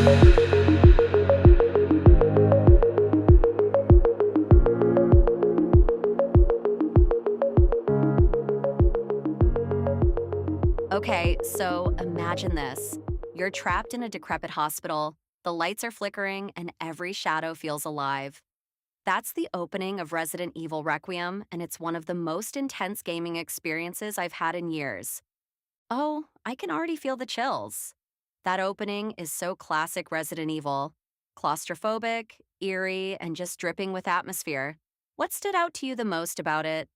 Okay, so imagine this. You're trapped in a decrepit hospital, the lights are flickering, and every shadow feels alive. That's the opening of Resident Evil Requiem, and it's one of the most intense gaming experiences I've had in years. Oh, I can already feel the chills. That opening is so classic Resident Evil. Claustrophobic, eerie, and just dripping with atmosphere. What stood out to you the most about it?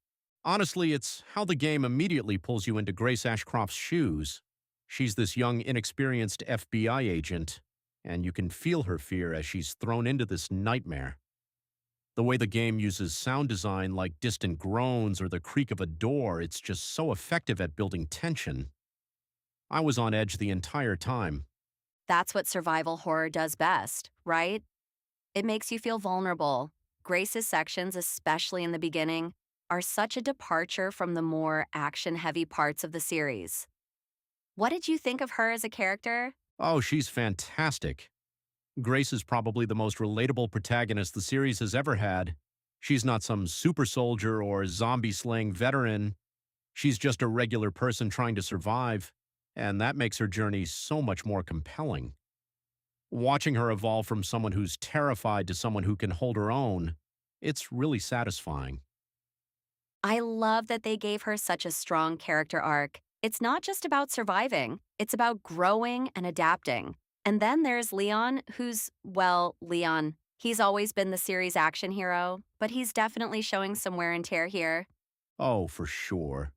Honestly, it's how the game immediately pulls you into Grace Ashcroft's shoes. She's this young, inexperienced FBI agent, and you can feel her fear as she's thrown into this nightmare. The way the game uses sound design like distant groans or the creak of a door, it's just so effective at building tension. I was on edge the entire time. That's what survival horror does best, right? It makes you feel vulnerable. Grace's sections, especially in the beginning, are such a departure from the more action heavy parts of the series. What did you think of her as a character? Oh, she's fantastic. Grace is probably the most relatable protagonist the series has ever had. She's not some super soldier or zombie-slaying veteran. She's just a regular person trying to survive, and that makes her journey so much more compelling. Watching her evolve from someone who's terrified to someone who can hold her own, it's really satisfying. I love that they gave her such a strong character arc. It's not just about surviving, it's about growing and adapting. And then there's Leon, who's, well, Leon. He's always been the series' action hero, but he's definitely showing some wear and tear here. Oh, for sure.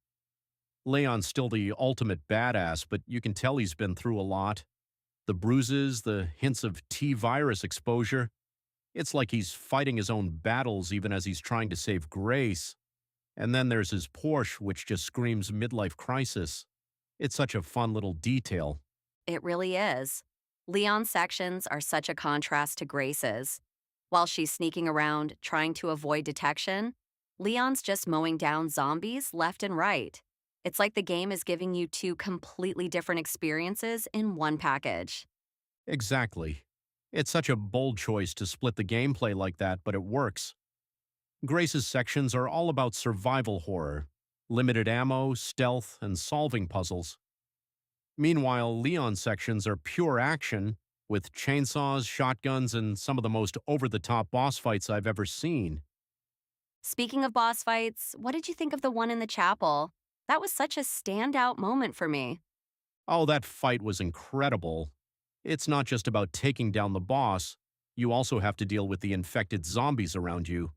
Leon's still the ultimate badass, but you can tell he's been through a lot. The bruises, the hints of T-virus exposure. It's like he's fighting his own battles even as he's trying to save Grace. And then there's his Porsche, which just screams midlife crisis. It's such a fun little detail. It really is. Leon's sections are such a contrast to Grace's. While she's sneaking around trying to avoid detection, Leon's just mowing down zombies left and right. It's like the game is giving you two completely different experiences in one package. Exactly. It's such a bold choice to split the gameplay like that, but it works. Grace's sections are all about survival horror, limited ammo, stealth, and solving puzzles. Meanwhile, Leon's sections are pure action, with chainsaws, shotguns, and some of the most over-the-top boss fights I've ever seen. Speaking of boss fights, what did you think of the one in the chapel? That was such a standout moment for me. Oh, that fight was incredible. It's not just about taking down the boss, you also have to deal with the infected zombies around you.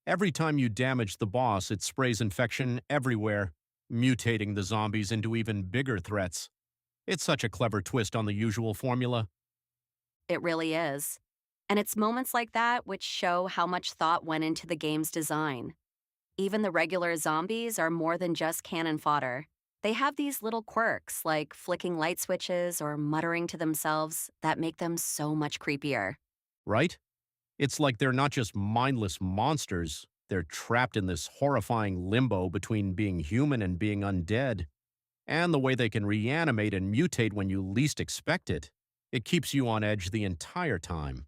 Every time you damage the boss, it sprays infection everywhere, mutating the zombies into even bigger threats. It's such a clever twist on the usual formula. It really is. And it's moments like that which show how much thought went into the game's design. Even the regular zombies are more than just cannon fodder. They have these little quirks, like flicking light switches or muttering to themselves, that make them so much creepier. Right? It's like they're not just mindless monsters, they're trapped in this horrifying limbo between being human and being undead. And the way they can reanimate and mutate when you least expect it. It keeps you on edge the entire time.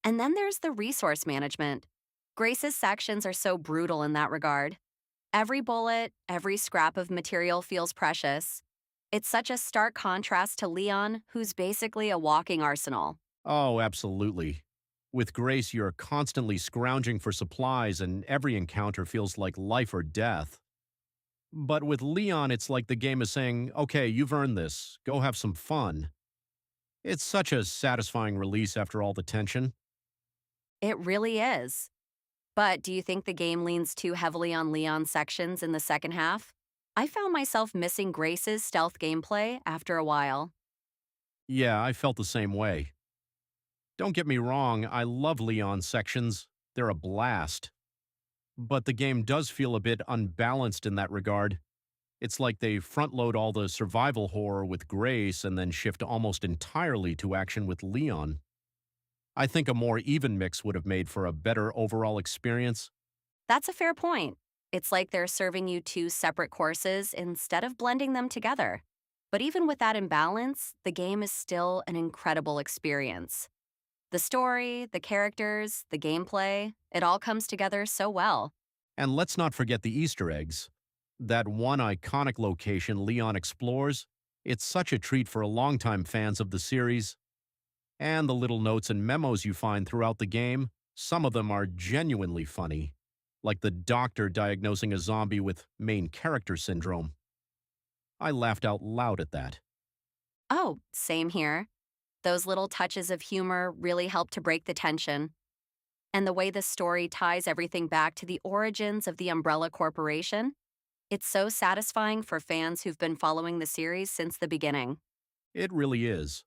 And then there's the resource management. Grace's sections are so brutal in that regard. Every bullet, every scrap of material feels precious. It's such a stark contrast to Leon, who's basically a walking arsenal. Oh, absolutely. With Grace, you're constantly scrounging for supplies, and every encounter feels like life or death. But with Leon, it's like the game is saying, okay, you've earned this. Go have some fun. It's such a satisfying release after all the tension. It really is. But do you think the game leans too heavily on Leon's sections in the second half? I found myself missing Grace's stealth gameplay after a while. Yeah, I felt the same way. Don't get me wrong, I love Leon's sections. They're a blast. But the game does feel a bit unbalanced in that regard. It's like they front-load all the survival horror with Grace and then shift almost entirely to action with Leon. I think a more even mix would have made for a better overall experience. That's a fair point. It's like they're serving you two separate courses instead of blending them together. But even with that imbalance, the game is still an incredible experience. The story, the characters, the gameplay, it all comes together so well. And let's not forget the Easter eggs. That one iconic location Leon explores, it's such a treat for longtime fans of the series. And the little notes and memos you find throughout the game, some of them are genuinely funny, like the doctor diagnosing a zombie with main character syndrome. I laughed out loud at that. Oh, same here. Those little touches of humor really help to break the tension. And the way the story ties everything back to the origins of the Umbrella Corporation, it's so satisfying for fans who've been following the series since the beginning. It really is.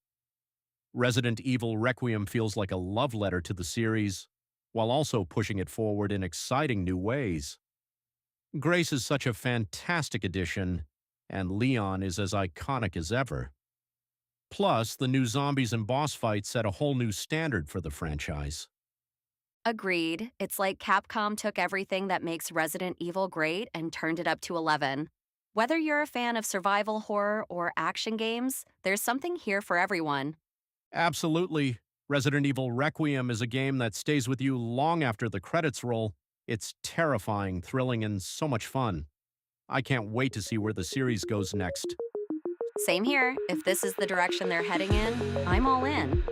Resident Evil Requiem feels like a love letter to the series, while also pushing it forward in exciting new ways. Grace is such a fantastic addition, and Leon is as iconic as ever. Plus, the new zombies and boss fights set a whole new standard for the franchise. Agreed. It's like Capcom took everything that makes Resident Evil great and turned it up to 11. Whether you're a fan of survival horror or action games, there's something here for everyone. Absolutely. Resident Evil Requiem is a game that stays with you long after the credits roll. It's terrifying, thrilling, and so much fun. I can't wait to see where the series goes next. Same here. If this is the direction they're heading in, I'm all in.